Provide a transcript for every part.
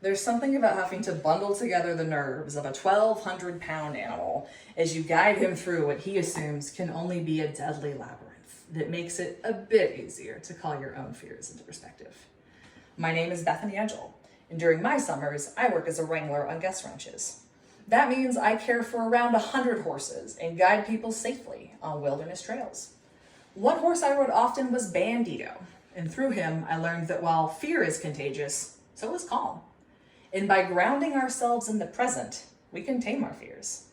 There's something about having to bundle together the nerves of a 1,200-pound animal as you guide him through what he assumes can only be a deadly labyrinth that makes it a bit easier to call your own fears into perspective. My name is Bethany Edgel, and during my summers, I work as a wrangler on guest ranches. That means I care for around 100 horses and guide people safely on wilderness trails. One horse I rode often was Bandito, and through him I learned that while fear is contagious, so is calm. And by grounding ourselves in the present, we can tame our fears.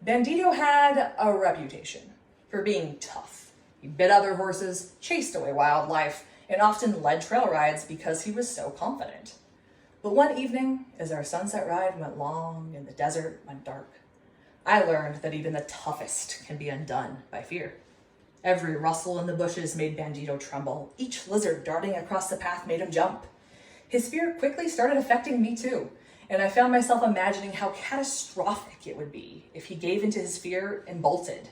Bandito had a reputation for being tough. He bit other horses, chased away wildlife, and often led trail rides because he was so confident. But one evening, as our sunset ride went long and the desert went dark, I learned that even the toughest can be undone by fear. Every rustle in the bushes made Bandito tremble. Each lizard darting across the path made him jump. His fear quickly started affecting me too, and I found myself imagining how catastrophic it would be if he gave into his fear and bolted.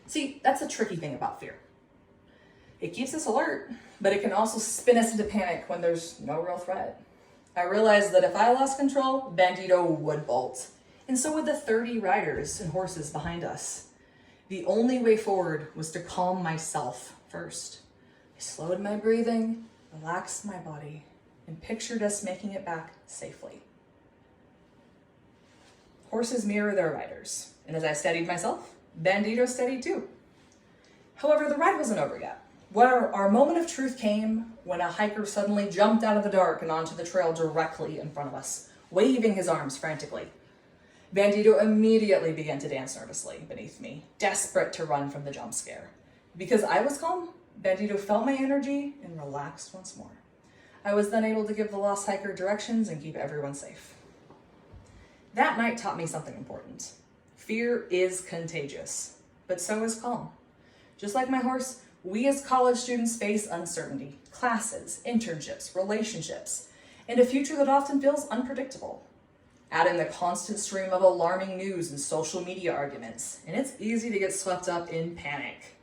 See, that's the tricky thing about fear. It keeps us alert, but it can also spin us into panic when there's no real threat. I realized that if I lost control, Bandito would bolt, and so would the 30 riders and horses behind us. The only way forward was to calm myself first. I slowed my breathing, relaxed my body, and pictured us making it back safely. Horses mirror their riders, and as I steadied myself, Bandito steadied too. However, the ride wasn't over yet. Our moment of truth came when a hiker suddenly jumped out of the dark and onto the trail directly in front of us, waving his arms frantically. Bandito immediately began to dance nervously beneath me, desperate to run from the jump scare. Because I was calm, Bandito felt my energy and relaxed once more. I was then able to give the lost hiker directions and keep everyone safe. That night taught me something important. Fear is contagious, but so is calm. Just like my horse, we as college students face uncertainty, classes, internships, relationships, and a future that often feels unpredictable. Add in the constant stream of alarming news and social media arguments, and it's easy to get swept up in panic.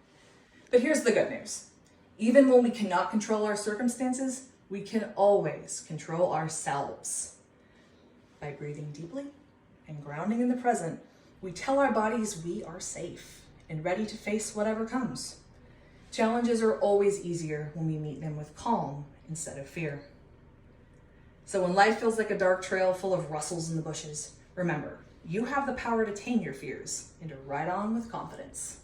But here's the good news. Even when we cannot control our circumstances, we can always control ourselves. By breathing deeply and grounding in the present, we tell our bodies we are safe and ready to face whatever comes. Challenges are always easier when we meet them with calm instead of fear. So when life feels like a dark trail full of rustles in the bushes, remember, you have the power to tame your fears and to ride on with confidence.